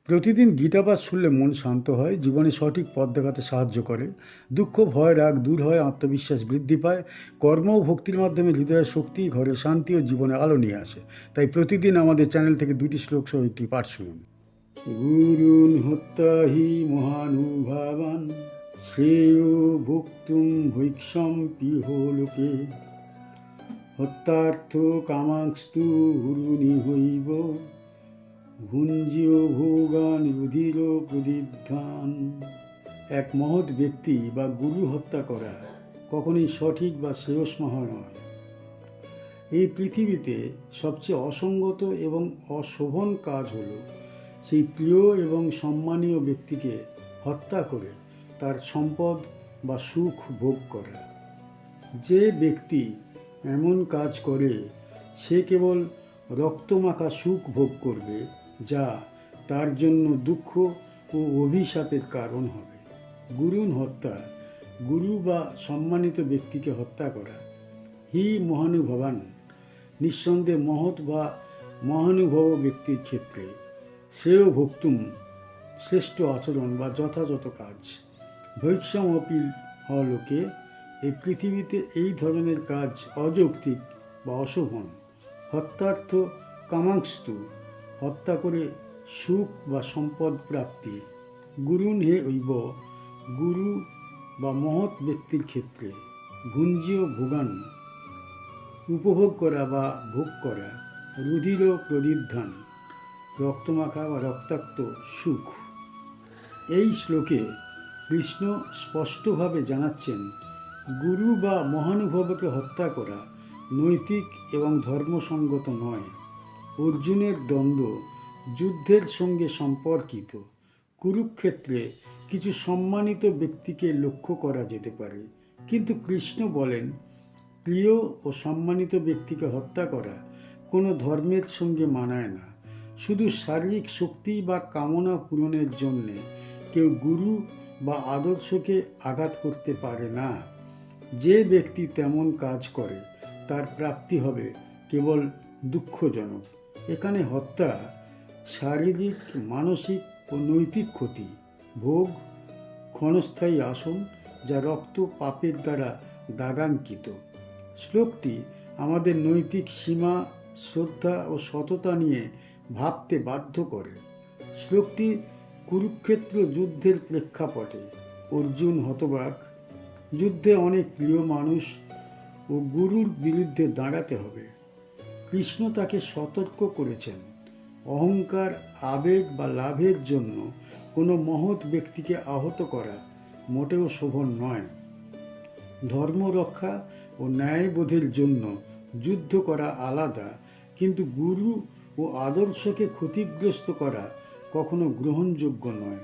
প্রতিদিন গীতাপাঠ শুনলে মন শান্ত হয়, জীবনে সঠিক পথ দেখাতে সাহায্য করে। দুঃখ, ভয়, রাগ দূর হয়, আত্মবিশ্বাস বৃদ্ধি পায়। কর্ম ও ভক্তির মাধ্যমে হৃদয়ের শক্তি, ঘরে শান্তি ও জীবনে আলো নিয়ে আসে। তাই প্রতিদিন আমাদের চ্যানেল থেকে 2টি শ্লোক সহ একটি পাঠ শুনুন। গুরুন হত্যা হি মহানুভাবান শ্রেয় ভুক্তুম ভৈক্ষম পিহ লোকে হত্যার্থ কামাংস্তু হুরুনি হইব ভুঞ্জীয় ভোগান রুধির প্রদিধান। এক মহৎ ব্যক্তি বা গুরু হত্যা করা কখনোই সঠিক বা শ্রেয়সমহ নয়। এই পৃথিবীতে সবচেয়ে অসঙ্গত এবং অশোভন কাজ হল সেই প্রিয় এবং সম্মানীয় ব্যক্তিকে হত্যা করে তার সম্পদ বা সুখ ভোগ করা। যে ব্যক্তি এমন কাজ করে সে কেবল রক্তমাখা সুখ ভোগ করবে, যা তার জন্য দুঃখ ও অভিশাপের কারণ হবে। গুরুন হত্যা, গুরু বা সম্মানিত ব্যক্তিকে হত্যা করা, হি মহানুভবান, নিঃসন্দেহে মহৎ বা মহানুভব ব্যক্তির ক্ষেত্রে, শ্রেয় ভক্তুম, শ্রেষ্ঠ আচরণ বা যথাযথ কাজ, ভৈক্ষম অপিল লোকে, এই পৃথিবীতে এই ধরনের কাজ অযৌক্তিক বা অশোভন। হত্যার্থ কামাংস্তু, হত্যা করে সুখ বা সম্পদ প্রাপ্তি। গুরুন হে ঐব, গুরু বা মহৎ ব্যক্তির ক্ষেত্রে, ভুঞ্জীয় ভোগান, উপভোগ করা বা ভোগ করা, রুধির প্রদিধান, রক্তমাখা বা রক্তাক্ত সুখ। এই শ্লোকে কৃষ্ণ স্পষ্টভাবে জানাচ্ছেন, গুরু বা মহানুভবকে হত্যা করা নৈতিক এবং ধর্মসঙ্গত নয়। অর্জুনের দ্বন্দ্ব যুদ্ধের সঙ্গে সম্পর্কিত। কুরুক্ষেত্রে কিছু সম্মানিত ব্যক্তিকে লক্ষ্য করা যেতে পারে, কিন্তু কৃষ্ণ বলেন প্রিয় ও সম্মানিত ব্যক্তিকে হত্যা করা কোনো ধর্মের সঙ্গে মানায় না। শুধু শারীরিক শক্তি বা কামনা পূরণের জন্যে কেউ গুরু বা আদর্শকে আঘাত করতে পারে না। যে ব্যক্তি তেমন কাজ করে তার প্রাপ্তি হবে কেবল দুঃখজনক। এখানে হত্যা শারীরিক, মানসিক ও নৈতিক ক্ষতি, ভোগ, ক্ষণস্থায়ী আসন, যা রক্ত পাপের দ্বারা দাগাঙ্কিত। শ্লোকটি আমাদের নৈতিক সীমা, শ্রদ্ধা ও সততা নিয়ে ভাবতে বাধ্য করে। শ্লোকটি কুরুক্ষেত্র যুদ্ধের প্রেক্ষাপটে। অর্জুন হতবাক, যুদ্ধে অনেক প্রিয় মানুষ ও গুরুর বিরুদ্ধে দাঁড়াতে হবে। কৃষ্ণ তাকে সতর্ক করেছেন, অহংকার, আবেগ বা লাভের জন্য কোনো মহৎ ব্যক্তিকে আহত করা মোটেও শোভন নয়। ধর্ম রক্ষা ও ন্যায়বোধের জন্য যুদ্ধ করা আলাদা, কিন্তু গুরু ও আদর্শকে ক্ষতিগ্রস্ত করা কখনো গ্রহণযোগ্য নয়।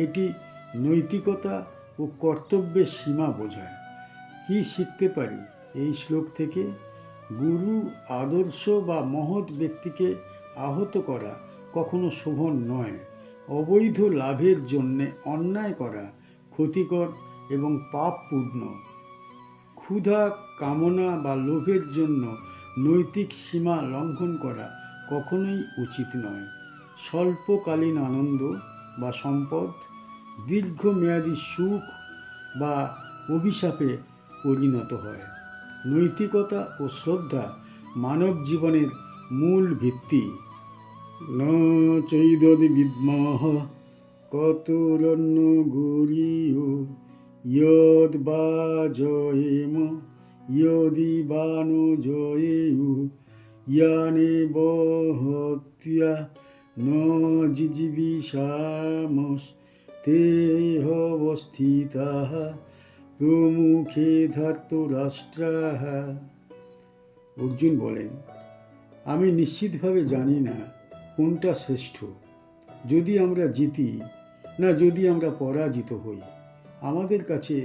এটি নৈতিকতা ও কর্তব্যের সীমা বোঝায়। কি শিখতে পারি এই শ্লোক থেকে? গুরু, আদর্শ বা মহৎ ব্যক্তিকে আহত করা কখনো শোভন নয়। অবৈধ লাভের জন্যে অন্যায় করা ক্ষতিকর এবং পাপপূর্ণ। ক্ষুধা, কামনা বা লোভের জন্য নৈতিক সীমা লঙ্ঘন করা কখনোই উচিত নয়। স্বল্পকালীন আনন্দ বা সম্পদ দীর্ঘমেয়াদী সুখ বা অভিশাপে পরিণত হয়। নৈতিকতা ও শ্রদ্ধা মানব জীবনের মূল ভিত্তি। ন চৈদদ বিদ্মহ কতুরন্য গরীয় ইয়দ বা জয়েম ইয়দি বা নো জয়েয়ু ইয়ানে বহত্যা ন জিজিবিষামস তেহ অবস্থিতাঃ প্রমুখে ধার্তরাষ্ট্রাঃ। অর্জুন বলেন, আমি নিশ্চিতভাবে জানি না কোনটা শ্রেষ্ঠ, যদি আমরা জিতি না যদি আমরা পরাজিত হই। আমাদের কাছে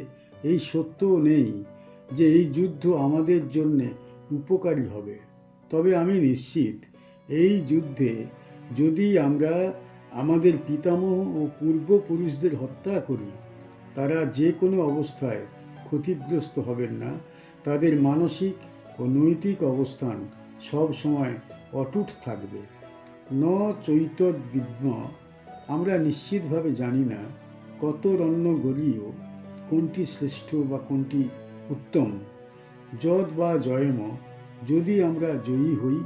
এই সত্যও নেই যে এই যুদ্ধ আমাদের জন্যে উপকারী হবে। তবে আমি নিশ্চিত, এই যুদ্ধে যদি আমরা আমাদের পিতামহ ও পূর্বপুরুষদের হত্যা করি, তারা যে কোনো অবস্থায় ক্ষতিগ্রস্ত হবেন না। তাদের মানসিক ও নৈতিক অবস্থান সব সময় অটুট থাকবে। ন চৈতদ বিদ্ম, আমরা নিশ্চিতভাবে জানি না কত রণ্য গড়িয়েও কোনটি শ্রেষ্ঠ বা কোনটি উত্তম। যদ বা জয়ম, যদি আমরা জয়ী হই,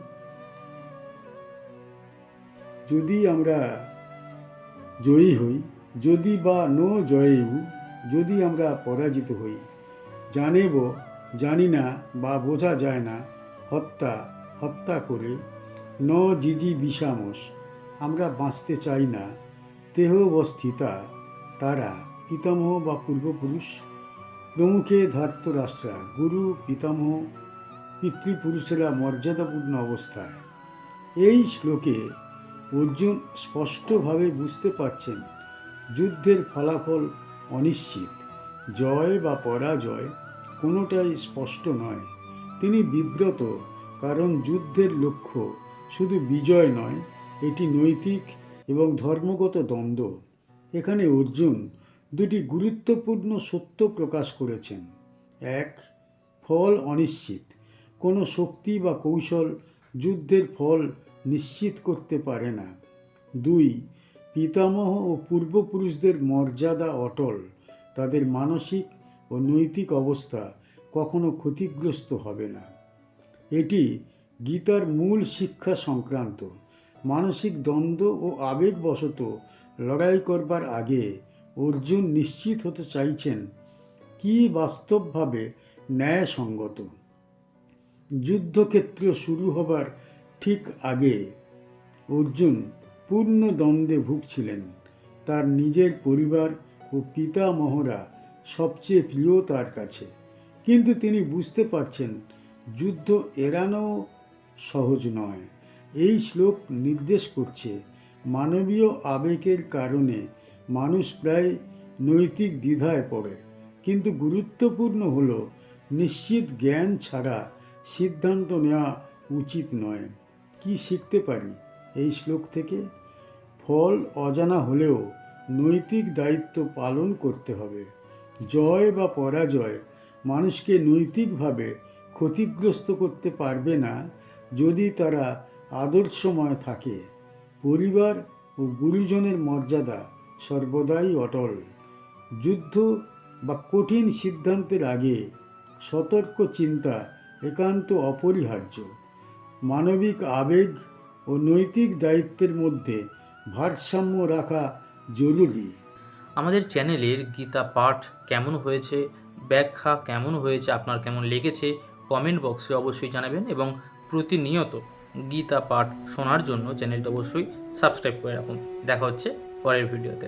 যদি বা ন জয়েউ, যদি আমরা পরাজিত হই। জানেব, জানি না বা বোঝা যায় না, হত্যা করে, ন জিজি বিষামস, আমরা বাঁচতে চাই না, তেহ বস্থিতা, তারা, পিতামহ বা পূর্বপুরুষ, প্রমুখে ধার্তরাষ্ট্রা, গুরু, পিতামহ, পিতৃপুরুষেরা মর্যাদাপূর্ণ অবস্থায়। এই শ্লোকে অর্জুন স্পষ্টভাবে বুঝতে পারছেন যুদ্ধের ফলাফল অনিশ্চিত। জয় বা পরাজয় কোনোটাই স্পষ্ট নয়। তিনি বিব্রত, কারণ যুদ্ধের লক্ষ্য শুধু বিজয় নয়, এটি নৈতিক এবং ধর্মগত দ্বন্দ্ব। এখানে অর্জুন দুটি গুরুত্বপূর্ণ সত্য প্রকাশ করেছেন। এক, ফল অনিশ্চিত। কোনো শক্তি বা কৌশল যুদ্ধের ফল নিশ্চিত করতে পারে না। দুই, পিতামহ ও পূর্বপুরুষদের মর্যাদা অটল। তাদের মানসিক ও নৈতিক অবস্থা কখনো ক্ষতিগ্রস্ত হবে না। এটি গীতার মূল শিক্ষা সংক্রান্ত। মানসিক দ্বন্দ্ব ও আবেগবশত লড়াই করবার আগে অর্জুন নিশ্চিত হতে চাইছেন কি বাস্তবভাবে ন্যায়সঙ্গত। যুদ্ধক্ষেত্র শুরু হবার ঠিক আগে অর্জুন পূর্ণ দ্বন্দ্বে ভুগছিলেন। তার নিজের পরিবার ও পিতামহরা সবচেয়ে প্রিয় তার কাছে, কিন্তু তিনি বুঝতে পারছেন যুদ্ধ এড়ানো সহজ নয়। এই শ্লোক নির্দেশ করছে মানবীয় আবেগের কারণে মানুষ প্রায় নৈতিক দ্বিধায় পড়ে, কিন্তু গুরুত্বপূর্ণ হল নিশ্চিত জ্ঞান ছাড়া সিদ্ধান্ত নেওয়া উচিত নয়। কি শিখতে পারি এই শ্লোক থেকে? ফল অজানা হলেও নৈতিক দায়িত্ব পালন করতে হবে। জয় বা পরাজয় মানুষকে নৈতিকভাবে ক্ষতিগ্রস্ত করতে পারবে না যদি তারা আদর্শময় থাকে। পরিবার ও গুরুজনের মর্যাদা সর্বদাই অটল। যুদ্ধ বা কঠিন সিদ্ধান্তের আগে সতর্ক চিন্তা একান্ত অপরিহার্য। মানবিক আবেগ ও নৈতিক দায়িত্বের মধ্যে ভারসাম্য রাখা জরুরি। আমাদের চ্যানেলের গীতা পাঠ কেমন হয়েছে, ব্যাখ্যা কেমন হয়েছে, আপনার কেমন লেগেছে কমেন্ট বক্সে অবশ্যই জানাবেন, এবং প্রতিনিয়ত গীতা পাঠ শোনার জন্য চ্যানেলটা অবশ্যই সাবস্ক্রাইব করে রাখুন। দেখা হচ্ছে পরের ভিডিওতে।